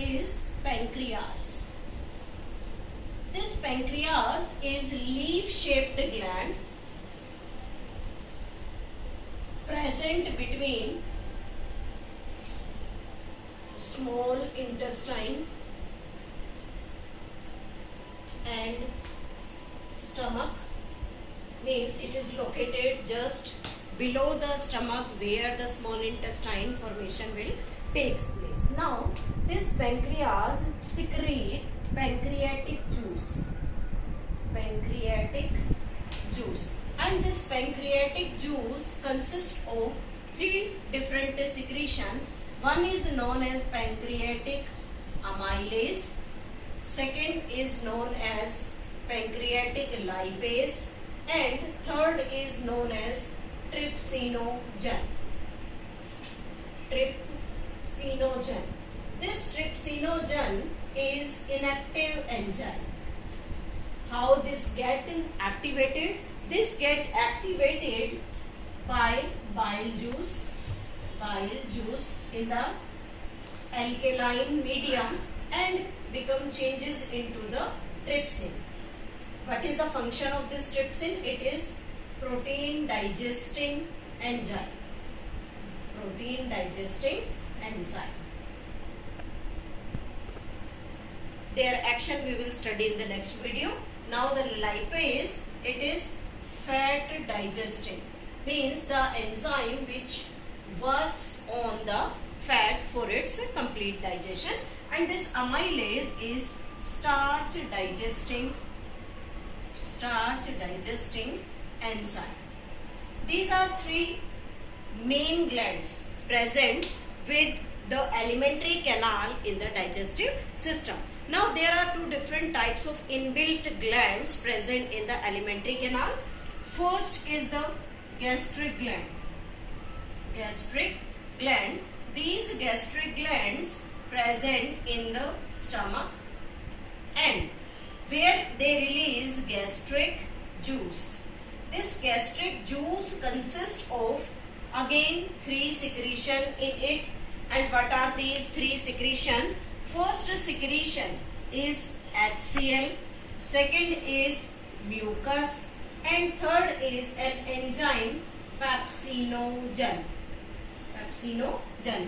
is pancreas. This pancreas is leaf-shaped gland present between small intestine and stomach. Means it is located just below the stomach where the small intestine formation will takes place. Now this pancreas secrete pancreatic juice. Pancreatic juice. And this pancreatic juice consists of three different secretion. One is known as pancreatic amylase. Second is known as pancreatic lipase. And third is known as trypsinogen. Trypsinogen. This trypsinogen is inactive enzyme. How this get activated? This get activated by bile juice in the alkaline medium and become changes into the trypsin. What is the function of this trypsin? It is protein digesting enzyme. Protein digesting enzyme. Their action we will study in the next video. Now the lipase, it is fat digesting. Means the enzyme which works on the fat for its complete digestion. And this amylase is starch digesting enzyme. These are three main glands present with the alimentary canal in the digestive system. Now there are two different types of inbuilt glands present in the alimentary canal. First is the gastric gland. Gastric gland. These gastric glands present in the stomach and where they release gastric juice. This gastric juice consists of again three secretion in it. And what are these three secretion? First secretion is HCl, second is mucus, and third is an enzyme pepsinogen.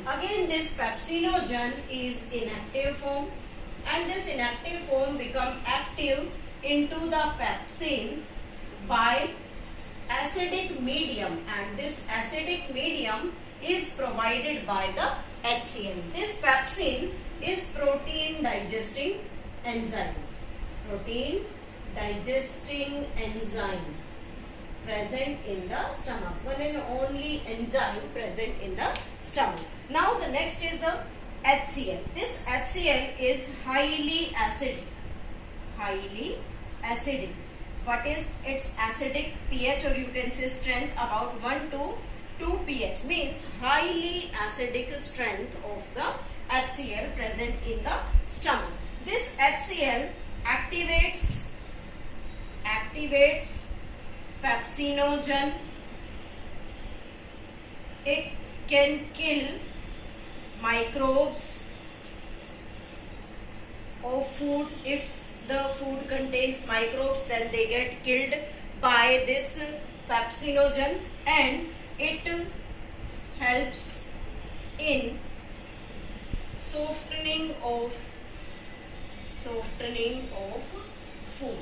Again this pepsinogen is inactive form and this inactive form become active into the pepsin by acidic medium, and this acidic medium is provided by the HCl. This pepsin is protein digesting enzyme. Protein digesting enzyme present in the stomach. One and only enzyme present in the stomach. Now the next is the HCl. This HCl is highly acidic. Highly acidic. What is its acidic pH, or you can say strength, about 1 to 2 pH. Means highly acidic strength of the HCl present in the stomach. This HCl activates pepsinogen. It can kill microbes of food. If the food contains microbes, then they get killed by this pepsinogen, and it helps in softening of food.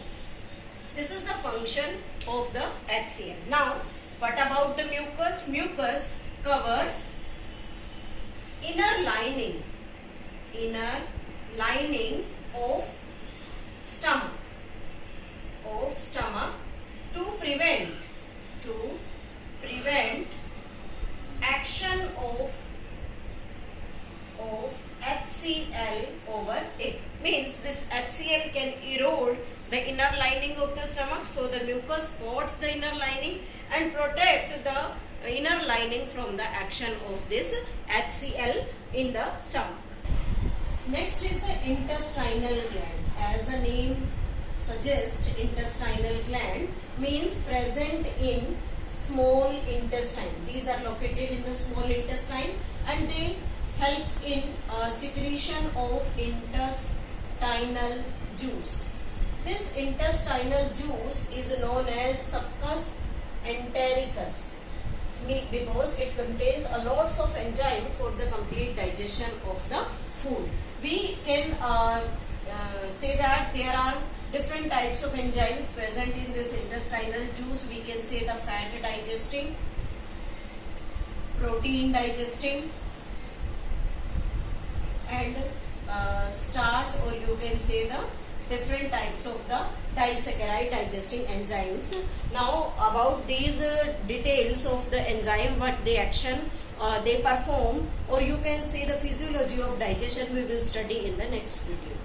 This is the function of the HCl. Now, what about the mucus? Mucus covers inner lining of stomach to prevent action of HCl over it. Means this HCl can erode the inner lining of the stomach, so the mucus coats the inner lining and protect the inner lining from the action of this HCl in the stomach. Next is the intestinal gland. As the name suggests, intestinal gland means present in small intestine. These are located in the small intestine and they helps in secretion of intestinal juice. This intestinal juice is known as succus entericus because it contains a lots of enzyme for the complete digestion of the food. We can say that there are different types of enzymes present in this intestinal juice. We can say the fat digesting, protein digesting, and starch, or you can say the different types of the disaccharide digesting enzymes. Now about these details of the enzyme, what the action they perform, or you can say the physiology of digestion, we will study in the next video.